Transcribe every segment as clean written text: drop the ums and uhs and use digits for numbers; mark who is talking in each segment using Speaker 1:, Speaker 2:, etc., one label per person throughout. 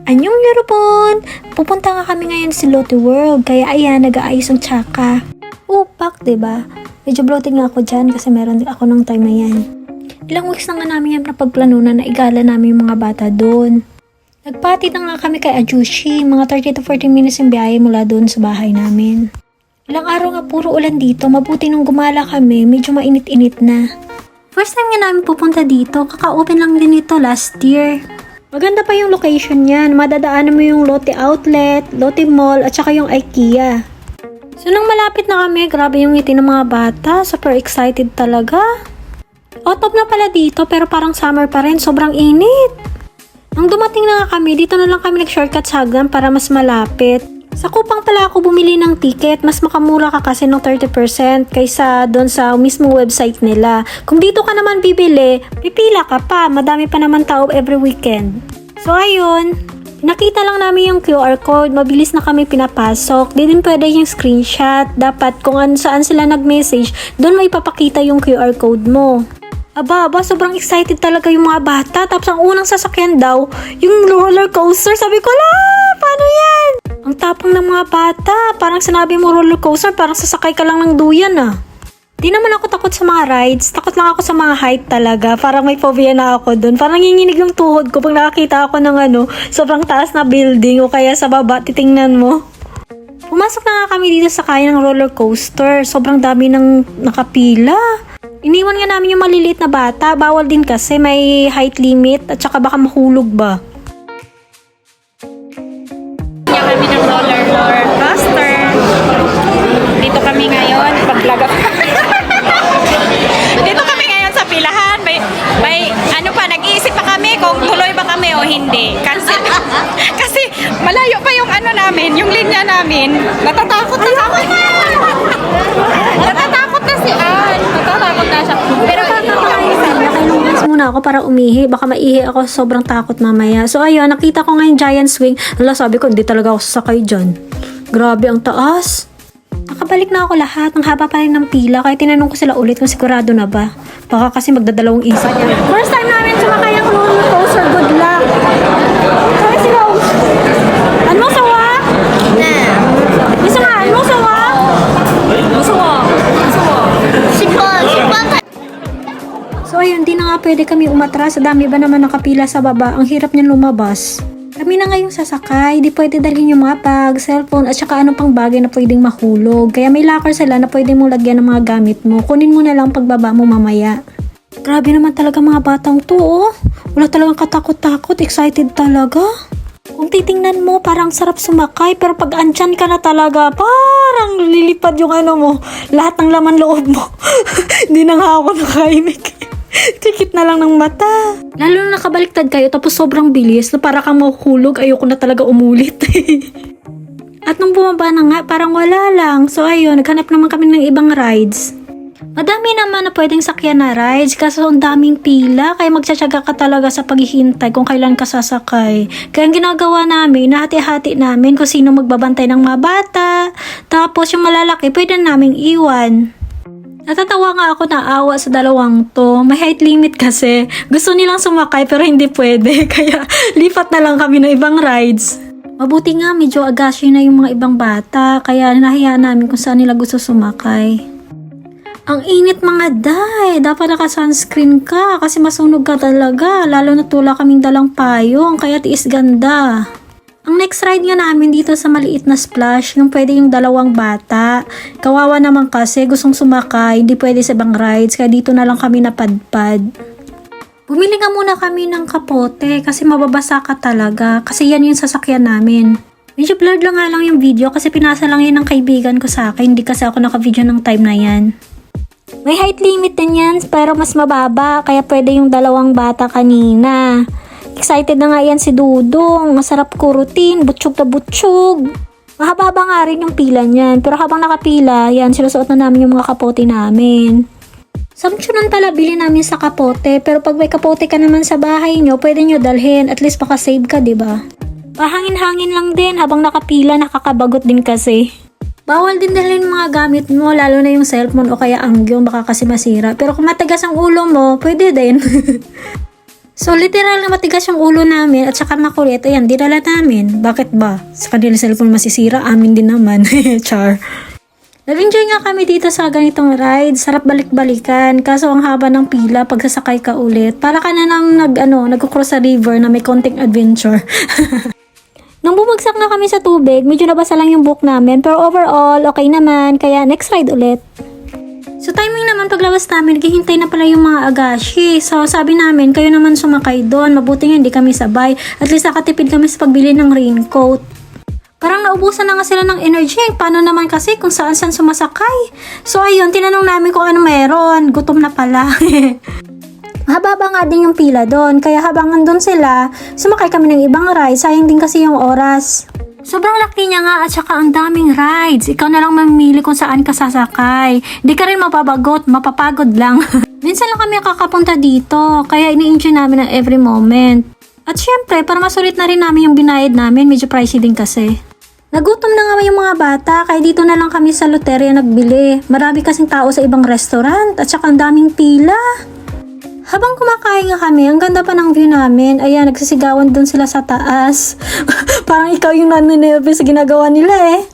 Speaker 1: Anyong Yorobon! Pupunta nga kami ngayon sa Lotte World, kaya ayan, nag-aayos ang tsaka. Upak, diba? Medyo bloated nga ako dyan kasi meron din ako ng time na yan. Ilang weeks na nga namin yan napagplanunan na igala namin yung mga bata doon. Nagpati na nga kami kay Ajushi, mga 30 to 40 minutes yung biyahe mula doon sa bahay namin. Ilang araw nga puro ulan dito, mabuti nung gumala kami, medyo mainit-init na. First time nga namin pupunta dito, kaka-open lang din ito last year. Maganda pa yung location niyan, madadaanan mo yung Lotte Outlet, Lotte Mall, at saka yung IKEA. So nang malapit na kami, grabe yung ngiti ng mga bata, super excited talaga. Autumn na pala dito pero parang summer pa rin, sobrang init. Nang dumating na nga kami, dito na lang kami nag-shortcut sa hagdan para mas malapit. Sa Kupang pala ako bumili ng ticket, mas makamura ka kasi ng 30% kaysa doon sa mismong website nila. Kung dito ka naman bibili, pipila ka pa, madami pa naman tao every weekend. So ayun, nakita lang namin yung QR code, mabilis na kami pinapasok. Di din pwede yung screenshot, dapat kung saan sila nag-message, doon may papakita yung QR code mo. Aba, sobrang excited talaga yung mga bata. Tapos ang unang sasakyan daw, yung roller coaster. Sabi ko, paano yan? Ang tapang ng mga bata. Parang sinabi mo roller coaster, parang sasakay ka lang ng duyan ah. Di naman ako takot sa mga rides. Takot lang ako sa mga height talaga. Parang may phobia na ako dun. Parang nanginginig yung tuhod ko pag nakakita ako ng sobrang taas na building o kaya sa baba, titingnan mo. Pumasok na nga kami dito sa kaya ng roller coaster. Sobrang dami ng nakapila. Iniwan nga namin yung maliliit na bata. Bawal din kasi may height limit at saka baka mahulog ba.
Speaker 2: Kami ng roller coaster. Dito kami ngayon. Pag-vlog ako. Dito kami ngayon sa pilahan. May nag-iisip pa kami kung tuloy ba kami o hindi. Kasi malayo pa yung namin, yung linya namin. Natatakot na sa akin. Natatakot na si Ann. Natatakot na siya. Pero
Speaker 1: Nakailungas muna ako para umihi. Baka maihi ako, sobrang takot mamaya. So ayun, nakita ko ngayon giant swing. Sabi ko, hindi talaga ako sasakay dyan. Grabe ang taas. Nakabalik na ako lahat. Ang haba pa rin ng pila. Kaya tinanong ko sila ulit kung sigurado na ba. Baka kasi magdadalawang isip yan. First time namin sumakay ang roller coaster. Good luck. Kaya sila. Ano sawa? Isa nga, ano sawa? So ayun, di na nga pwede kami umatras. Sa dami ba naman nakapila sa baba? Ang hirap niyan lumabas. Kami na ngayong sasakay, di pwede dalhin yung mga bag, cellphone, at saka ano pang bagay na pwedeng mahulog. Kaya may locker sila na pwede mo lagyan ng mga gamit mo. Kunin mo na lang pagbaba mo mamaya. Grabe naman talaga mga batang to, oh. Wala talagang katakot-takot, excited talaga. Kung titingnan mo, parang sarap sumakay, pero pag andyan ka na talaga, parang lilipad yung mo, lahat ng laman loob mo. Hindi na nga ako nakaimik. Tikit na lang ng mata. Lalo na nakabaliktad kayo tapos sobrang bilis na para kang mahuhulog, ayoko na talaga umulit. At nung bumaba na nga, parang wala lang. So ayun, naghanap naman kami ng ibang rides. Madami naman na pwedeng sakyan na rides kasi ang daming pila, kaya magtsatsaga ka talaga sa paghihintay kung kailan ka sasakay. Kaya ang ginagawa namin, nahati-hati namin kung sino magbabantay ng mga bata. Tapos yung malalaki, pwede naming iwan. Natatawa nga ako, naawa sa dalawang to. May height limit kasi. Gusto nilang sumakay pero hindi pwede. Kaya lipat na lang kami ng ibang rides. Mabuti nga medyo agasyo na yung mga ibang bata. Kaya nahiya namin kung saan nila gusto sumakay. Ang init mga day. Dapat naka-sunscreen ka kasi masunog ka talaga. Lalo na tula kaming dalang payong. Kaya tiis ganda. Ang next ride nga namin dito sa maliit na splash, yung pwede yung dalawang bata. Kawawa naman kasi gustong sumakay, hindi pwede sa ibang rides, kaya dito na lang kami napadpad. Bumili nga muna kami ng kapote kasi mababasa ka talaga, kasi yan yung sasakyan namin. Medyo blurred lang nga lang yung video kasi pinasa lang yan ng kaibigan ko sa akin, hindi kasi ako naka-video ng time na yan. May height limit din yan, pero mas mababa, kaya pwede yung dalawang bata kanina. Excited na nga yan si Dudong. Masarap kurutin, butsyog na butsyog. Mahaba-haba nga rin yung pila niyan. Pero habang nakapila, yan, sinusuot na namin yung mga kapote namin. Samtsunan pala bili namin sa kapote. Pero pag may kapote ka naman sa bahay nyo, pwede nyo dalhin. At least makasave ka, diba? Pahangin-hangin lang din. Habang nakapila, nakakabagot din kasi. Bawal din dalhin mga gamit mo, lalo na yung cellphone o kaya anggyo. Baka kasi masira. Pero kung matagas ang ulo mo, pwede din. So literal na matigas yung ulo namin at saka makulit, ayan, dinala namin. Bakit ba? Sa kanila cellphone masisira, amin din naman. Char. Nag-enjoy nga kami dito sa ganitong ride. Sarap balik-balikan. Kaso ang haba ng pila pag sasakay ka ulit. Para ka na nang nag-cross sa river na may konting adventure. Nung bumagsak na kami sa tubig, medyo nabasa lang yung buhok namin. Pero overall, okay naman. Kaya next ride ulit. So timing naman paglabas namin, naghihintay na pala yung mga agashi. So sabi namin, kayo naman sumakay doon. Mabuti nga hindi kami sabay. At least nakatipid kami sa pagbili ng raincoat. Parang naubusan na nga sila ng energy. Paano naman kasi kung saan-saan sumasakay? So ayun, tinanong namin kung ano meron. Gutom na pala. Hababa nga din yung pila doon. Kaya habang andun sila, sumakay kami ng ibang ride. Sayang din kasi yung oras. Sobrang laki niya nga at saka ang daming rides. Ikaw na lang mamili kung saan ka sasakay. Di ka rin mapabagot, mapapagod lang. Minsan lang kami kakapunta dito, kaya ini-enjoy namin ang every moment. At syempre, para masulit na rin namin yung binayad namin, medyo pricey din kasi. Nagutom na nga yung mga bata, kaya dito na lang kami sa Loteria nagbili. Marami kasing tao sa ibang restaurant at saka ang daming pila. Habang kumakain nga kami, ang ganda pa ng view namin. Ayan, nagsisigawan dun sila sa taas. Parang ikaw yung naninervous sa ginagawa nila eh.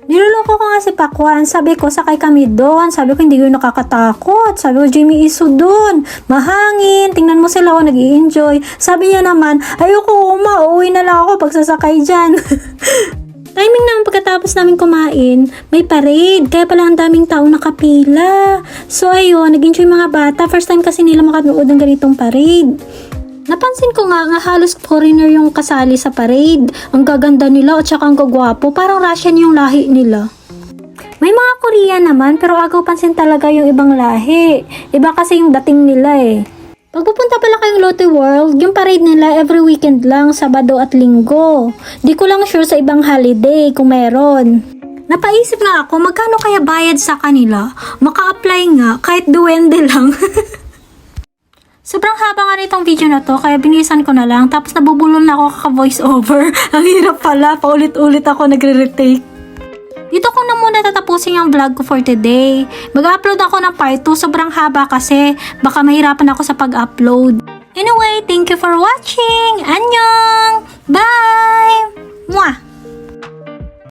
Speaker 1: Niloloko ko nga si Pakwan. Sabi ko, sakay kami doon. Sabi ko, hindi ko nakakatakot. Sabi ko, Jimmy Iso doon. Mahangin. Tingnan mo sila, nag-i-enjoy. Sabi niya naman, ayoko uuwi na lang ako pag sasakay dyan. Timing naman pagkatapos namin kumain, may parade. Kaya pala ang daming taong nakapila. So ayun, nag-enjoy mga bata. First time kasi nila makanood ng ganitong parade. Napansin ko nga halos foreigner yung kasali sa parade. Ang gaganda nila at saka ang gagwapo. Parang Russian yung lahi nila. May mga Korean naman pero agaw pansin talaga yung ibang lahi. Iba kasi yung dating nila eh. Pag pupunta pala kayong Lotte World, yung parade nila every weekend lang, Sabado at Linggo. Di ko lang sure sa ibang holiday kung meron. Napaisip nga ako, magkano kaya bayad sa kanila? Maka-apply nga, kahit duwende lang. Sobrang haba nga nitong video na to, kaya binisan ko na lang. Tapos nabubulol na ako kaka-voice over. Ang hirap pala, paulit-ulit ako nagre-retake. Dito ko na muna tatapusin yung vlog ko for today. Mag-upload ako ng part 2, sobrang haba kasi baka mahirapan ako sa pag-upload. Anyway, thank you for watching! Annyeong! Bye! Mwah!